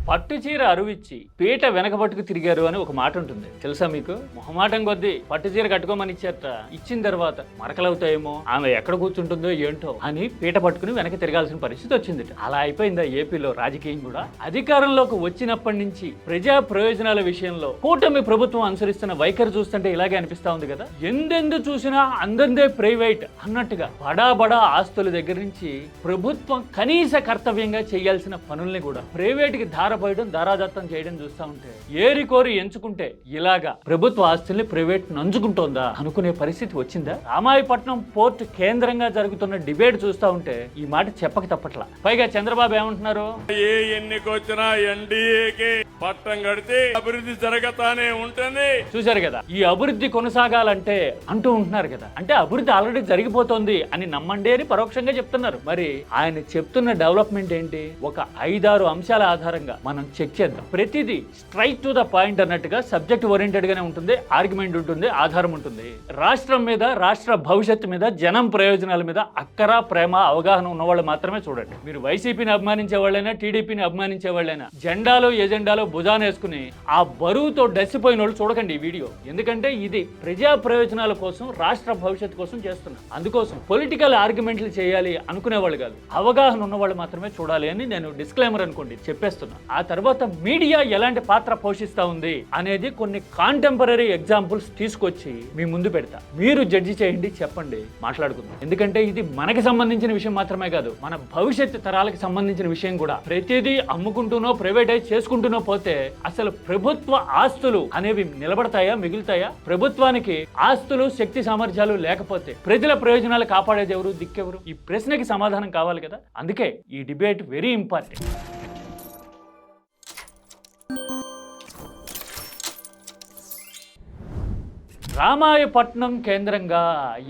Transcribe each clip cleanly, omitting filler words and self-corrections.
పట్టు చీర అరువిచ్చి పీట వెనకబట్టుకు తిరిగారు అని ఒక మాట ఉంటుంది, తెలుసా మీకు? మొహమాటం కొద్దీ పట్టు చీర కట్టుకోమని ఇచ్చారట. ఇచ్చిన తర్వాత మరకలవుతాయేమో, ఆమె ఎక్కడ కూర్చుంటుందో ఏంటో అని పీట పట్టుకుని వెనక తిరగాల్సిన పరిస్థితి వచ్చింది. అలా అయిపోయిందా ఏపీలో రాజకీయం కూడా? అధికారంలోకి వచ్చినప్పటి నుంచి ప్రజా ప్రయోజనాల విషయంలో కూటమి ప్రభుత్వం అనుసరిస్తున్న వైఖరి చూస్తుంటే ఇలాగే అనిపిస్తా ఉంది కదా. ఎందెందు చూసినా అందందే ప్రైవేట్ అన్నట్టుగా బడా ఆస్తుల దగ్గర నుంచి ప్రభుత్వం కనీస కర్తవ్యంగా చేయాల్సిన పనుల్ని కూడా ప్రైవేట్కి ధారపోయడం, దారాదత్తం చేయడం చూస్తూ ఉంటే ఏరికోరి ఎంచుకుంటే ఇలాగా ప్రభుత్వ ఆస్తుల్ని ప్రైవేట్ నంచుకుంటోందా అనుకునే పరిస్థితి వచ్చిందా? రామాయపట్నం పోర్టు కేంద్రంగా జరుగుతున్న డిబేట్ చూస్తూ ఉంటే ఈ మాట చెప్పక తప్పట్లా. పైగా చంద్రబాబు ఏమంటున్నారు? ఏ ఎన్నికొచ్చినా ఎన్డీఏకి పట్టం కడితే అభివృద్ధి జరగతానే ఉంటుంది. చూశారు కదా, ఈ అభివృద్ధి కొనసాగాలంటే అంటూ ఉంటున్నారు కదా. అంటే అభివృద్ధి ఆల్రెడీ జరిగిపోతుంది అని నమ్మండి అని పరోక్షంగా చెప్తున్నారు. మరి ఆయన చెప్తున్న డెవలప్మెంట్ ఏంటి? ఒక 5-6 అంశాల ఆధారంగా మనం చెక్ చేద్దాం. ప్రతిదీ స్ట్రైట్ టు ద పాయింట్ అన్నట్టుగా సబ్జెక్ట్ ఓరియంటెడ్ గానే ఉంటుంది, ఆర్గ్యుమెంట్ ఉంటుంది, ఆధారం ఉంటుంది. రాష్ట్రం మీద, రాష్ట్ర భవిష్యత్తు మీద, జనం ప్రయోజనాల మీద అక్కర, ప్రేమ, అవగాహన ఉన్నవాళ్ళు మాత్రమే చూడండి. మీరు వైసీపీని అభిమానించే వాళ్ళైనా, టీడీపీని అభిమానించే వాళ్ళైనా జెండాలు ఎజెండాలు భుజాన వేసుకుని ఆ బరువుతో డసిపోయిన వాళ్ళు చూడకండి ఈ వీడియో. ఎందుకంటే ఇది ప్రజా ప్రయోజనాల కోసం, రాష్ట్ర భవిష్యత్తు కోసం చేస్తున్నారు. అందుకోసం పొలిటికల్ ఆర్గ్యుమెంట్లు చేయాలి అనుకునే వాళ్ళు కాదు, అవగాహన ఉన్న వాళ్ళు మాత్రమే చూడాలి అని నేను డిస్క్లైమర్ అనుకోండి చెప్పేస్తున్నా. ఆ తర్వాత మీడియా ఎలాంటి పాత్ర పోషిస్తా ఉంది అనేది కొన్ని కాంటెంపరీ ఎగ్జాంపుల్స్ తీసుకొచ్చి మీ ముందు పెడతా. మీరు జడ్జి చేయండి, చెప్పండి, మాట్లాడుకుందాం. ఎందుకంటే ఇది మనకి సంబంధించిన విషయం మాత్రమే కాదు, మన భవిష్యత్తు తరాలకు సంబంధించిన విషయం కూడా. ప్రతిదీ అమ్ముకుంటూనో ప్రైవేటైజ్ చేసుకుంటూనో పోతే అసలు ప్రభుత్వ ఆస్తులు అనేవి నిలబడతాయా, మిగులుతాయా? ప్రభుత్వానికి ఆస్తులు, శక్తి సామర్థ్యాలు లేకపోతే ప్రజల ప్రయోజనాలు కాపాడేది ఎవరు, దిక్కెవరు? ఈ ప్రశ్నకి సమాధానం కావాలి కదా. అందుకే ఈ డిబేట్ వెరీ ఇంపార్టెంట్. రామాయపట్నం కేంద్రంగా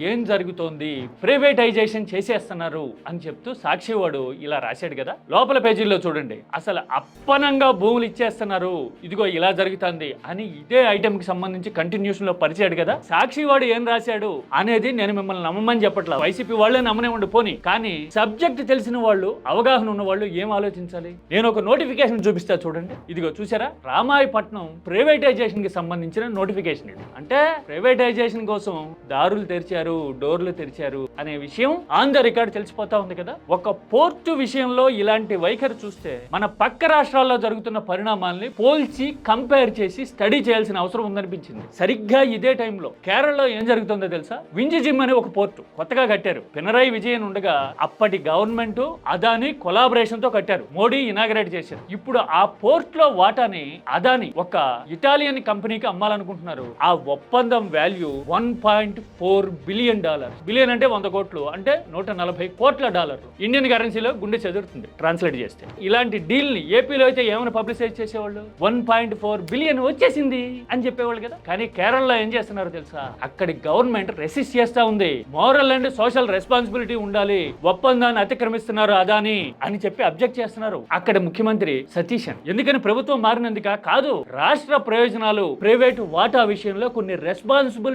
ఏం జరుగుతోంది, ప్రైవేటైజేషన్ చేసేస్తున్నారు అని చెప్తూ సాక్షివాడు ఇలా రాశాడు కదా. లోపల పేజీల్లో చూడండి, అసలు అప్పనంగా భూములు ఇచ్చేస్తున్నారు, ఇదిగో ఇలా జరుగుతుంది అని ఇదే ఐటెంకి సంబంధించి కంటిన్యూషన్ లో పరిచాడు కదా. సాక్షివాడు ఏం రాశాడు అనేది నేను మిమ్మల్ని నమ్మమని చెప్పట్లా, వైసీపీ వాళ్ళే నమ్మనివ్వండి పోని. కానీ సబ్జెక్ట్ తెలిసిన వాళ్ళు, అవగాహన ఉన్న వాళ్ళు ఏం ఆలోచించాలి? నేను ఒక నోటిఫికేషన్ చూపిస్తా చూడండి. ఇదిగో చూసారా, రామాయపట్నం ప్రైవేటైజేషన్ కి సంబంధించిన నోటిఫికేషన్ ఇది. అంటే ప్రైవేటైజేషన్ కోసం దారులు తెరిచారు, డోర్లు తెరిచారు అనే విషయం ఆన్ ద రికార్డ్ తెలిసిపోతా ఉంది కదా. ఒక పోర్టు విషయంలో ఇలాంటి వైఖరి చూస్తే మన పక్క రాష్ట్రాల్లో జరుగుతున్న పరిణామాల్ని పోల్చి కంపేర్ చేసి స్టడీ చేయాల్సిన అవసరం ఉందనిపించింది. సరిగ్గా ఇదే టైంలో కేరళలో ఏం జరుగుతుందో తెలుసా? వింజిజిమ్ అనే ఒక పోర్టు కొత్తగా కట్టారు. పినరాయి విజయన్ ఉండగా అప్పటి గవర్నమెంట్ అదాని కొలాబరేషన్ తో కట్టారు. మోడీ ఇనాగరేట్ చేశారు. ఇప్పుడు ఆ పోర్ట్ లో వాటాని అదాని ఒక ఇటాలియన్ కంపెనీకి అమ్మాలనుకుంటున్నారు. ఆ ఒప్పందం వాల్యూ $1.4 బిలియన్. బిలియన్ అంటే 100 కోట్లు, అంటే 140 కోట్ల డాలర్లు. ఇండియన్ కరెన్సీలో గుండె చెదురుతుంది ట్రాన్స్లేట్ చేస్తే. ఇలాంటి డీల్ ని ఏపీలో అయితే ఏమైనా పబ్లిసైజ్ చేసేవాళ్ళు? 1.4 బిలియన్ వచ్చేసింది అని చెప్పేవాళ్ళు కదా. కానీ కేరళలో ఏం చేస్తున్నారో తెలుసా? అక్కడి గవర్నమెంట్ రెసిస్ట్ చేస్తా ఉంది. మోరల్ అండ్ సోషల్ రెస్పాన్సిబిలిటీ ఉండాలి, ఒప్పందాన్ని అతిక్రమిస్తున్నారు అదాని అని చెప్పి అబ్జెక్ట్ చేస్తున్నారు అక్కడ ముఖ్యమంత్రి సతీశన్. ఎందుకని? ప్రభుత్వం మారినందుక కాదు, రాష్ట్ర ప్రయోజనాలు, ప్రైవేటు వాటా విషయంలో కొన్ని రెస్పాన్సిబిలిటీస్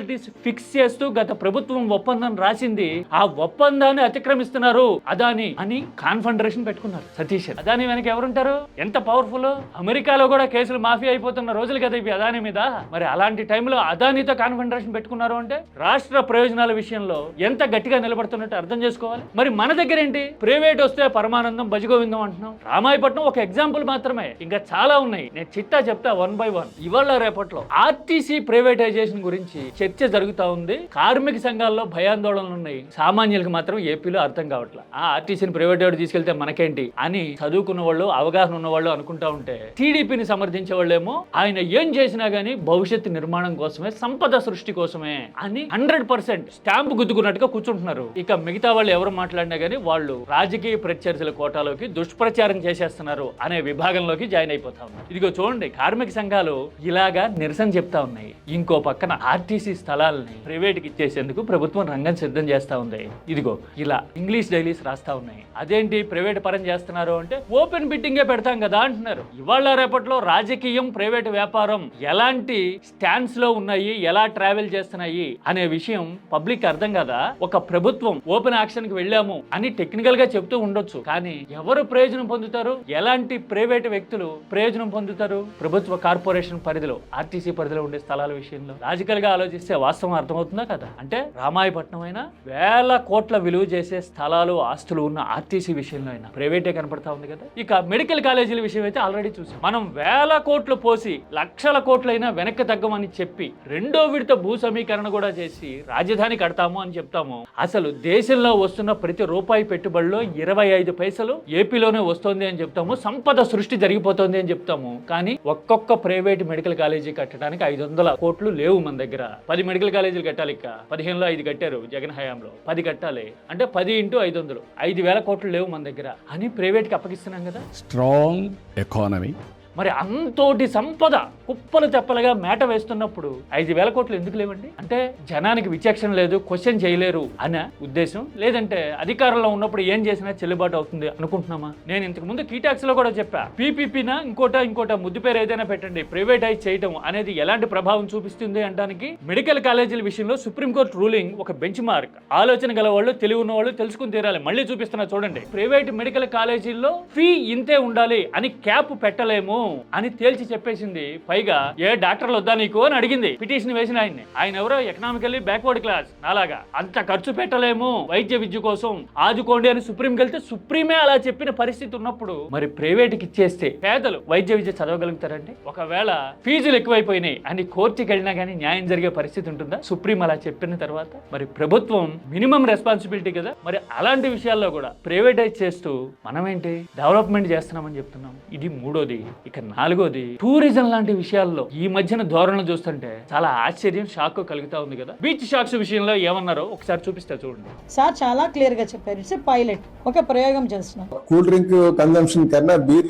ఫిక్స్ చేస్తూ గత ప్రభుత్వం ఒప్పందం రాసింది, ఆ ఒప్పందాన్ని అతిక్రమిస్తున్నారు అదాని అని కాన్ఫెడరేషన్ పెట్టుకున్నారు సతీశన్. అదాని వెనక ఎవరుంటారు? ఎంత పవర్ఫుల్! అమెరికాలో కూడా కేసులు మాఫీ అయిపోతున్న రోజులు కదా ఇవి అదాని మీద. మరి అలాంటి టైంలో అదానితో కాన్ఫెడరేషన్ పెట్టుకున్నారు అంటే రాష్ట్ర ప్రయోజనాల విషయంలో ఎంత గట్టిగా నిలబడుతున్నట్టు అర్థం చేసుకోవాలి. మరి మన దగ్గర ఏంటి? ప్రైవేట్ వస్తే పరమానందం, భజగోవిందం అంటున్నాం. రామాయపట్నం ఒక ఎగ్జాంపుల్ మాత్రమే, ఇంకా చాలా ఉన్నాయి. నేను చిట్టా చెప్తా 1 by 1. ఇవాళ రేపట్లో ఆర్టీసీ ప్రైవేటైజేషన్ గురించి చర్చ జరుగుతా ఉంది. కార్మిక సంఘాల్లో భయాందోళనలు ఉన్నాయి. సామాన్యులకు మాత్రం ఏపీలో అర్థం కావట్లేదు. ఆ ఆర్టీసీని ప్రైవేట్ తీసుకెళ్తే మనకేంటి అని చదువుకున్న వాళ్ళు, అవగాహన ఉన్న వాళ్ళు అనుకుంటా ఉంటే, టీడీపీని సమర్థించే వాళ్ళేమో ఆయన ఏం చేసినా గానీ భవిష్యత్తు నిర్మాణం కోసమే, సంపద సృష్టి కోసమే అని 100% స్టాంప్ గుద్దుకున్నట్టుగా కూర్చుంటున్నారు. ఇక మిగతా వాళ్ళు ఎవరు మాట్లాడినా గానీ వాళ్ళు రాజకీయ ప్రత్యర్థుల కోటాలోకి దుష్ప్రచారం చేసేస్తున్నారు అనే విభాగంలోకి జాయిన్ అయిపోతా ఉన్నారు. ఇదిగో చూడండి, కార్మిక సంఘాలు ఇలాగా నిరసన చెప్తా ఉన్నాయి. ఇంకో పక్కన ఆర్టీసీ స్థలాలని ప్రైవేట్కి ఇచ్చేసేందుకు ప్రభుత్వం రంగం సిద్ధం చేస్తా ఉంది. ఇదిగో ఇలా ఇంగ్లీష్ డైలీస్ రాస్తా ఉన్నాయి. అదేంటి ప్రైవేట్ పరం చేస్తున్నారు అంటే ఓపెన్ బిడ్డింగే పెడతాం కదా అంటున్నారు. ఇవాళ రేపట్లో రాజకీయం, ప్రైవేట్ వ్యాపారం ఎలాంటి స్టాండ్స్ లో ఉన్నాయి, ఎలా ట్రావెల్ చేస్తున్నాయి అనే విషయం పబ్లిక్ అర్థం కదా. ఒక ప్రభుత్వం ఓపెన్ యాక్షన్ కి వెళ్ళాము అని టెక్నికల్ గా చెప్తూ ఉండొచ్చు, కానీ ఎవరు ప్రయోజనం పొందుతారు, ఎలాంటి ప్రైవేట్ వ్యక్తులు ప్రయోజనం పొందుతారు? ప్రభుత్వ కార్పొరేషన్ పరిధిలో, ఆర్టీసీ పరిధిలో ఉండే స్థలాల విషయంలో లాజికల్ గా ఆలోచిస్తే వాస్తవం అర్థమవుతుందా కదా? అంటే రామాయపట్నం అయినా వేల కోట్ల విలువ చేసే స్థలాలు, ఆస్తులు ఉన్న ఆర్టీసీ విషయంలో అయినా ప్రైవేటే కనపడతా ఉంది కదా. ఇక మెడికల్ కాలేజీల విషయం అయితే ఆల్రెడీ చూసాం. మనం వేల కోట్లు పోసి లక్షల కోట్లైనా వెనక్కి తగ్గమని చెప్పి రెండో విడత భూ సమీకరణ కూడా చేసి రాజధాని కడతాము అని చెప్తాము. అసలు దేశంలో వస్తున్న ప్రతి రూపాయి పెట్టుబడిలో 25 పైసలు ఏపీలోనే వస్తుంది అని చెప్తాము. సంపద సృష్టి జరిగిపోతుంది అని చెప్తాము. కానీ ఒక్కొక్క ప్రైవేట్ మెడికల్ కాలేజీ కట్టడానికి 500 కోట్లు లేవు మన దగ్గర. 10 మెడికల్ కాలేజీలు కట్టాలి. ఇక 15లో 5 కట్టారు జగన్ హయాంలో. 10 కట్టాలి అంటే 10 × 500, 5,000 కోట్లు లేవు మన దగ్గర అని ప్రైవేట్ కి అప్పగిస్తున్నాం కదా. Strong economy. మరి అంతోటి సంపద కుప్పలు తెప్పలుగా మేట వేస్తున్నప్పుడు 5,000 కోట్లు ఎందుకు లేవండి? అంటే జనానికి విచక్షణ లేదు, క్వశ్చన్ చేయలేరు అనే ఉద్దేశం, లేదంటే అధికారంలో ఉన్నప్పుడు ఏం చేసినా చెల్లుబాటు అవుతుంది అనుకుంటున్నామా? నేను ఇంతకు ముందు కీటాక్స్ లో కూడా చెప్పా, పీపీపీనా ఇంకోట ముద్దు పేరు ఏదైనా పెట్టండి, ప్రైవేటైజ్ చేయటం అనేది ఎలాంటి ప్రభావం చూపిస్తుంది అనడానికి మెడికల్ కాలేజీల విషయంలో సుప్రీంకోర్టు రూలింగ్ ఒక బెంచ్ మార్క్. ఆలోచన గల వాళ్ళు, తెలివి ఉన్న వాళ్ళు తెలుసుకుని తీరాలి. మళ్ళీ చూపిస్తున్నా చూడండి. ప్రైవేట్ మెడికల్ కాలేజీల్లో ఫీ ఇంతే ఉండాలి అని క్యాప్ పెట్టలేము అని తేల్చి చెప్పేసింది. పైగా ఏ డాక్టర్లు వద్దా నీకు అని అడిగింది పిటిషన్ వేసిన ఆయన్ని. ఆయన ఎవరో ఎకనామికల్లీ బ్యాక్వర్డ్ క్లాస్, నాలాగా అంత ఖర్చు పెట్టలేము వైద్య విద్య కోసం, ఆదుకోండి అని సుప్రీంకి వెళ్తే సుప్రీమే అలా చెప్పిన పరిస్థితి ఉన్నప్పుడు మరి ప్రైవేట్కి ఇచ్చేస్తే పేదలు వైద్య విద్య చదవగలుగుతారండి? ఒకవేళ ఫీజులు ఎక్కువైపోయినాయి అని కోర్టుకి వెళ్ళినా కానీ న్యాయం జరిగే పరిస్థితి ఉంటుందా సుప్రీం అలా చెప్పిన తర్వాత? మరి ప్రభుత్వం మినిమం రెస్పాన్సిబిలిటీ కదా. మరి అలాంటి విషయాల్లో కూడా ప్రైవేటైజ్ చేస్తూ మనమేంటి డెవలప్మెంట్ చేస్తున్నామని చెప్తున్నాం. ఇది మూడోది. ఇక నాలుగోది, టూరిజం లాంటి విషయాల్లో ఈ మధ్యన ధోరణులు చూస్తుంటే చాలా ఆశ్చర్యం, షాక్ కలుగుతా ఉంది కదా. బీచ్ షాక్స్ విషయంలో ఏమన్నారో ఒకసారి చూపిస్తే చూడండి. సార్ చాలా క్లియర్ గా చెప్పారు. ఇట్స్ పైలట్, ఒక ప్రయోగం చేస్తున్నాం. కూల్ డ్రింక్ కన్జంప్షన్ కన్నా బీర్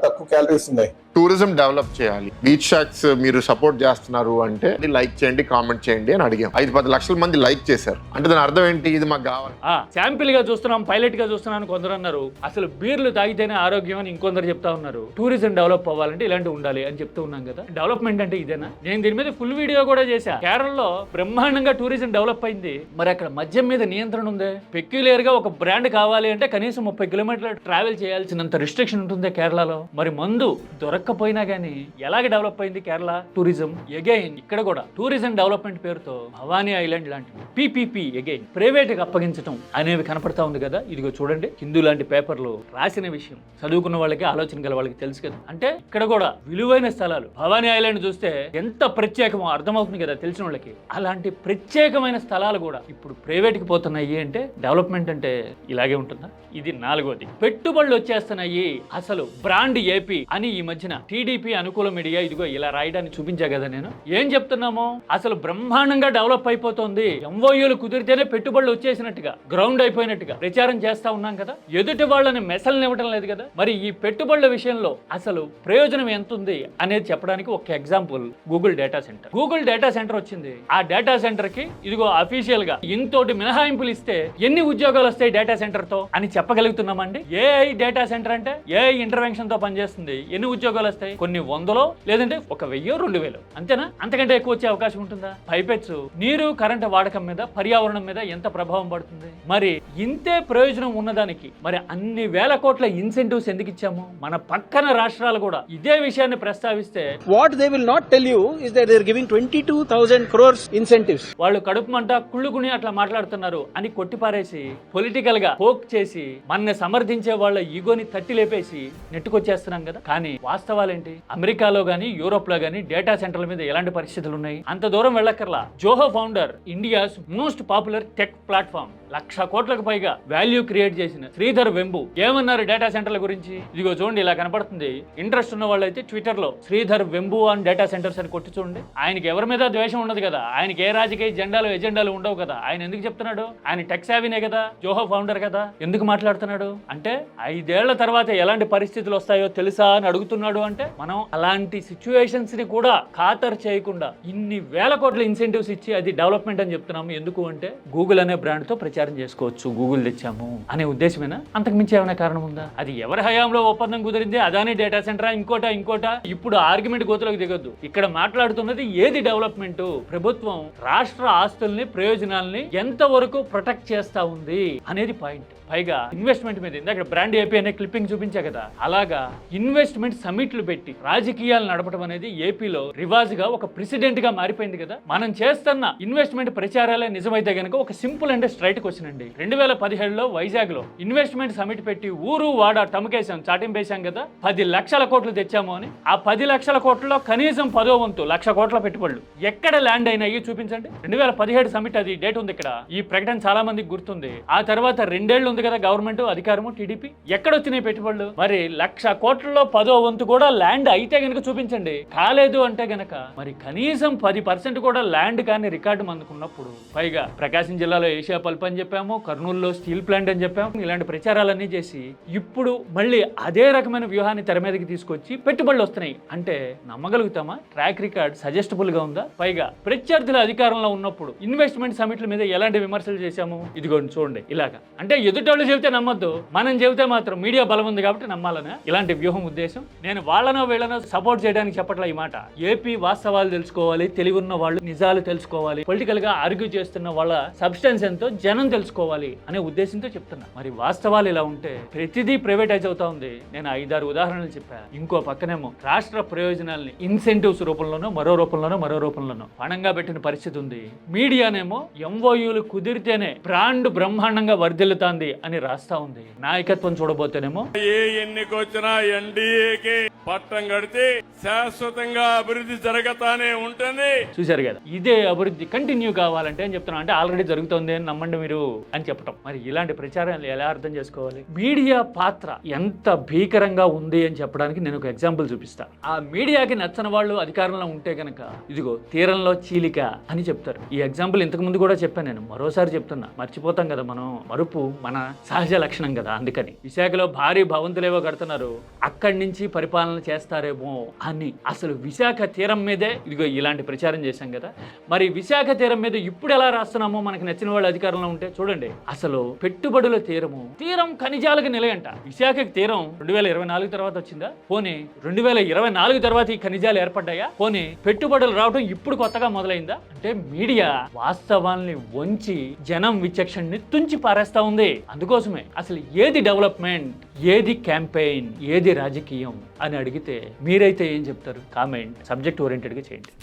తక్కువ క్యాలరీస్ ఉన్నాయి. టూరిజం డెవలప్ చేయాలి. బీచ్ షాక్స్ మీరు సపోర్ట్ చేస్తున్నారు అంటే లైక్ చేయండి, కామెంట్ చేయండి అని అడిగాం. 5-10 లక్షల మంది లైక్ చేశారు. అంటే దాని అర్థం ఏంటి? ఇది మాకు కావాలి. శాంపిల్ గా చూస్తున్నాం, పైలట్ గా చూస్తున్నాను కొందరు అన్నారు. అసలు బీర్లు తాగితేనే ఆరోగ్యం అని ఇంకొందరు చెప్తా ఉన్నారు. టూరిజం డెవలప్ అవ్వాలంటే ఇలాంటి ఉండాలి అని చెప్తూ ఉన్నాం కదా. డెవలప్మెంట్ అంటే ఇదేనా? నేను దీని మీద ఫుల్ వీడియో కూడా చేశా. కేరళలో బ్రహ్మాండంగా టూరిజం డెవలప్ అయింది. మరి అక్కడ మద్యం మీద నియంత్రణ ఉంది. పెక్యులర్ గా ఒక బ్రాండ్ కావాలి అంటే కనీసం 30 కిలోమీటర్లు ట్రావెల్ చేయాల్సినంత రిస్ట్రిక్షన్ ఉంటుంది కేరళలో. మరి మందు దొరక్కపోయినా గానీ ఎలాగ డెవలప్ అయింది కేరళ టూరిజం? అగైన్ ఇక్కడ కూడా టూరిజం డెవలప్మెంట్ పేరుతో భవానీ ఐలాండ్ లాంటివి పీపీపీ అగైన్ ప్రైవేట్ కి అప్పగించడం అనేవి కనపడతా ఉంది కదా. ఇదిగో చూడండి, హిందూ లాంటి పేపర్లు రాసిన విషయం చదువుకున్న వాళ్ళకి, ఆలోచన గల వాళ్ళకి తెలుసు కదా. అంటే ఇక్కడ కూడా విలువైన స్థలాలు. భవానీ ఐలాండ్ చూస్తే ఎంత ప్రత్యేకమో అర్థమవుతుంది కదా తెలిసిన వాళ్ళకి. అలాంటి ప్రత్యేకమైన స్థలాలు కూడా ఇప్పుడు ప్రైవేట్ కి పోతున్నాయి అంటే డెవలప్మెంట్ అంటే ఇలాగే ఉంటుందా? ఇది నాలుగోది. పెట్టుబడులు వచ్చేస్తున్నాయి. అసలు బ్రాండ్ ఏపీ అని ఈ మధ్యన టీడీపీ అనుకూల మీడియా ఇదిగో ఇలా రాయడాన్ని చూపించా కదా నేను. ఏం చెప్తున్నామో అసలు బ్రహ్మాండంగా డెవలప్ అయిపోతుంది, ఎంఓయూలు కుదిరితేనే పెట్టుబడులు వచ్చేసినట్టుగా, గ్రౌండ్ అయిపోయినట్టుగా ప్రచారం చేస్తా ఉన్నాం కదా. ఎదుటి వాళ్ళని మెసల్ని ఇవ్వడం లేదు కదా. మరి ఈ పెట్టుబడుల విషయంలో అసలు ప్రయోజనం ఎంత ఉంది అనేది చెప్పడానికి ఒక example Google data centre. Google data centre వచ్చింది. ఆ డేటా సెంటర్ కి ఇదిగో అఫీషియల్ గా ఇంతోటి మినహాయింపులు ఇస్తే ఎన్ని ఉద్యోగాలు వస్తాయి డేటా సెంటర్ తో అని చెప్పగలుగుతున్నామండి? ఏఐ డేటా సెంటర్ అంటే ఏఐ ఇంటర్వెన్షన్ తో పనిచేస్తుంది. ఎన్ని ఉద్యోగాలు వస్తాయి? కొన్ని 100లో, లేదంటే 1000-2000 అంతేనా? అంతకంటే ఎక్కువ వచ్చే అవకాశం ఉంటుందా? పైపెచ్చు నీరు కరెంటు వాడకం మీద, పర్యావరణం మీద ఎంత ప్రభావం పడుతుంది? మరి ఇంతే ప్రయోజనం ఉన్నదానికి మరి అన్ని వేల కోట్ల ఇన్సెంటివ్స్ ఎందుకు ఇచ్చాము? మన పక్కన రాష్ట్రాలు కూడా ఇదే విషయాన్ని ప్రస్తావిస్తే what they will not tell you is that they are giving 22,000 crores incentives. వాళ్ళు కడుపు మంట కుళ్ళుకుని అట్లా మాట్లాడుతున్నారు అని కొట్టిపారేసి పొలిటికల్ గా పోక్ చేసి మనని సమర్థించే వాళ్ళ ఈగోని తట్టి లేపేసి నెట్టుకొచ్చేస్తున్నాం కదా. కానీ వాస్తవాలేంటి? అమెరికాలో గానీ, యూరోప్ లో గానీ డేటా సెంటర్ల మీద ఎలాంటి పరిస్థితులు ఉన్నాయి? అంత దూరం వెళ్ళక్కర్లా. Zoho founder, India's most popular tech platform, 1,00,000 కోట్లకు పైగా వాల్యూ క్రియేట్ చేసిన శ్రీధర్ వెంబు ఏమన్నారు డేటా సెంటర్ల గురించి? ఇదిగో చూడండి, ఇలా కనపడుతుంది. ఇంట్రెస్ట్ ఉన్న వాళ్ళైతే ట్విట్టర్ లో Sridhar Vembu on data centres అని కొట్టి చూడండి. ఆయనకి ఎవరి మీద ద్వేషం ఉండదు కదా. ఆయనకి ఏ రాజకీయ ఎజెండాలు ఉండవు కదా. ఆయన ఎందుకు చెప్తున్నాడు? ఆయన టెక్ సావినే కదా, జోహో ఫౌండర్ కదా. ఎందుకు మాట్లాడుతున్నాడు అంటే 5 ఏళ్ల తర్వాత ఎలాంటి పరిస్థితులు వస్తాయో తెలుసా అని అడుగుతున్నాడు చేస్తున్నాడు అంటే మనం అలాంటి సిచ్యువేషన్స్ ని కూడా ఖాతరు చేయకుండా ఇన్ని వేల కోట్ల ఇన్సెంటివ్స్ ఇచ్చి అది డెవలప్మెంట్ అని చెప్తున్నాము. ఎందుకు అంటే గూగుల్ అనే బ్రాండ్ తో ప్రచారం చేసుకోవచ్చు, గూగుల్ తెచ్చాము అనే ఉద్దేశమేనా? అంతకు మించి ఏమైనా కారణం ఉందా? అది ఎవరి హయాంలో ఒప్పందం కుదిరింది? అదాని డేటా సెంటరా, ఇంకోటా? ఇప్పుడు ఆర్గ్యుమెంట్ గోతులోకి దిగొద్దు. ఇక్కడ మాట్లాడుతున్నది ఏది డెవలప్మెంట్? ప్రభుత్వం రాష్ట్ర ఆస్తుల్ని, ప్రయోజనాల్ని ఎంతవరకు ప్రొటెక్ట్ చేస్తా ఉంది అనేది పాయింట్. పైగా ఇన్వెస్ట్మెంట్ మీద ఇందాక బ్రాండ్ ఏపీ అనే క్లిప్పింగ్ చూపించా కదా, అలాగా ఇన్వెస్ట్మెంట్ సమిట్లు పెట్టి రాజకీయాలు నడపడం అనేది ఏపీలో రివాజ్ గా ఒక ప్రెసిడెంట్ గా మారిపోయింది కదా. మనం చేస్తున్న ఇన్వెస్ట్మెంట్ ప్రచారాలే నిజమైతే గనుక ఒక సింపుల్ అండ్ స్ట్రైట్ క్వశ్చన్ అండి. 2017లో వైజాగ్ లో ఇన్వెస్ట్మెంట్ సమిట్ పెట్టి ఊరు వాడ టమకేసాం, చాటింపేశాం కదా, 10 లక్షల కోట్లు తెచ్చాము అని. ఆ 10 లక్షల కోట్లలో కనీసం 10వ వంతు 1,00,000 కోట్ల పెట్టుబడులు ఎక్కడ ల్యాండ్ అయినాయి చూపించండి. 2017 సమిట్, అది డేట్ ఉంది ఇక్కడ. ఈ ప్రకటన చాలా మందికి గుర్తుంది. ఆ తర్వాత 2 ఏళ్ళు ఉంది కదా గవర్నమెంట్ అధికారము, టీడీపీ. ఎక్కడొచ్చినాయి పెట్టుబడులు? మరి 1,00,000 కోట్లలో 10వ వంతు కూడా ల్యాండ్ అయితే గనక చూపించండి. కాలేదు అంటే గనక మరి కనీసం 10% కూడా ల్యాండ్ కానీ రికార్డు అందుకున్నప్పుడు, పైగా ప్రకాశం జిల్లాలో ఏషియా పల్ప్ అని చెప్పాము, కర్నూలులో స్టీల్ ప్లాంట్ అని చెప్పాము, ఇలాంటి ప్రచారాలన్నీ చేసి ఇప్పుడు మళ్ళీ అదే రకమైన వ్యూహాన్ని తెర మీదకి తీసుకొచ్చి పెట్టుబడులు వస్తున్నాయి అంటే నమ్మగలుగుతామా? ట్రాక్ రికార్డ్ సజెస్టబుల్ గా ఉందా? పైగా ప్రత్యర్థుల అధికారంలో ఉన్నప్పుడు ఇన్వెస్ట్మెంట్ సమిట్ల మీద ఎలాంటి విమర్శలు చేశాము? ఇదిగోండి చూడండి. ఇలాగా అంటే ఎదుటోళ్ళు చెబితే నమ్మద్దు, మనం చెబితే మాత్రం మీడియా బలం ఉంది కాబట్టి నమ్మాలనే ఇలాంటి వ్యూహం ఉద్దేశం. నేను వాళ్ళనో వీళ్ళనో సపోర్ట్ చేయడానికి చెప్పట్లా ఈ మాట. ఏపీ వాస్తవాలు తెలుసుకోవాలి, తెలివి ఉన్న వాళ్ళు నిజాలు తెలుసుకోవాలి, పొలిటికల్ గా ఆర్గ్యూ చేస్తున్న వాళ్ళ సబ్స్టెన్స్ ఎంతో జనం తెలుసుకోవాలి అనే ఉద్దేశంతో చెప్తున్నా. మరి వాస్తవాలు ఇలా ఉంటే ప్రతిదీ ప్రైవేటైజ్ అవుతా ఉంది. నేను 5-6 ఉదాహరణలు చెప్పా. ఇంకో పక్కనేమో రాష్ట్ర ప్రయోజనాల్ని ఇన్సెంటివ్స్ రూపంలోనో మరో రూపంలోనో పణంగా పెట్టిన పరిస్థితి ఉంది. మీడియానేమో ఎంఓయూలు కుదిరితేనే బ్రాండ్ బ్రహ్మాండంగా వర్ధిల్లుతాంది అని రాస్తా ఉంది. నాయకత్వం చూడబోతేనేమో ఏ ఎన్నికొచ్చినా ఎన్డీఏకి పట్టం కడితే శాశ్వతంగా అభివృద్ధి జరగతానే ఉంటుంది. చూశారు కదా, ఇదే అభివృద్ధి కంటిన్యూ కావాలంటే అని చెప్తున్నా. అంటే ఆల్రెడీ జరుగుతుంది అని నమ్మండి మీరు అని చెప్పటం. మరి ఇలాంటి ప్రచారాలు ఎలా అర్థం చేసుకోవాలి? మీడియా పాత్ర ఎంత భీకరంగా ఉంది అని చెప్పడానికి నేను ఒక ఎగ్జాంపుల్ చూపిస్తా. ఆ మీడియాకి నచ్చని వాళ్ళు అధికారంలో ఉంటే గనక ఇదిగో తీరంలో చీలిక అని చెప్తారు. ఈ ఎగ్జాంపుల్ ఇంతకు ముందు కూడా చెప్పాను, నేను మరోసారి చెప్తున్నా. మర్చిపోతాం కదా మనం, మరుపు మన సహజ లక్షణం కదా. అందుకని విశాఖలో భారీ భవంతులేవో కడుతున్నారు, అక్కడి నుంచి పరిపాలన చేస్తారేమో అని. అసలు విశాఖ తీరం మీదే ఇదిగో ఇలాంటి ప్రచారం చేశాం కదా. మరి విశాఖ తీరం మీద ఇప్పుడు ఎలా రాస్తున్నామో మనకి నచ్చిన వాళ్ళు అధికారంలో ఉంటే చూడండి. అసలు పెట్టుబడుల తీరం ఖనిజాలకు నిలయంట. విశాఖకి తీరం 2024 తర్వాత వచ్చిందా? పోనీ 2024 తర్వాత ఈ ఖనిజాలు ఏర్పడ్డాయా? పోనీ పెట్టుబడులు రావడం ఇప్పుడు కొత్తగా మొదలైందా? అంటే మీడియా వాస్తవాల్ని వంచి జనం విచక్షణని తుంచి పారేస్తా ఉంది. అందుకోసమే అసలు ఏది డెవలప్మెంట్, ఏది క్యాంపెయిన్, ఏది రాజకీయం అని అడిగితే మీరైతే ఏం చెప్తారు? కామెంట్ సబ్జెక్ట్ ఓరియంటెడ్గా చేయండి.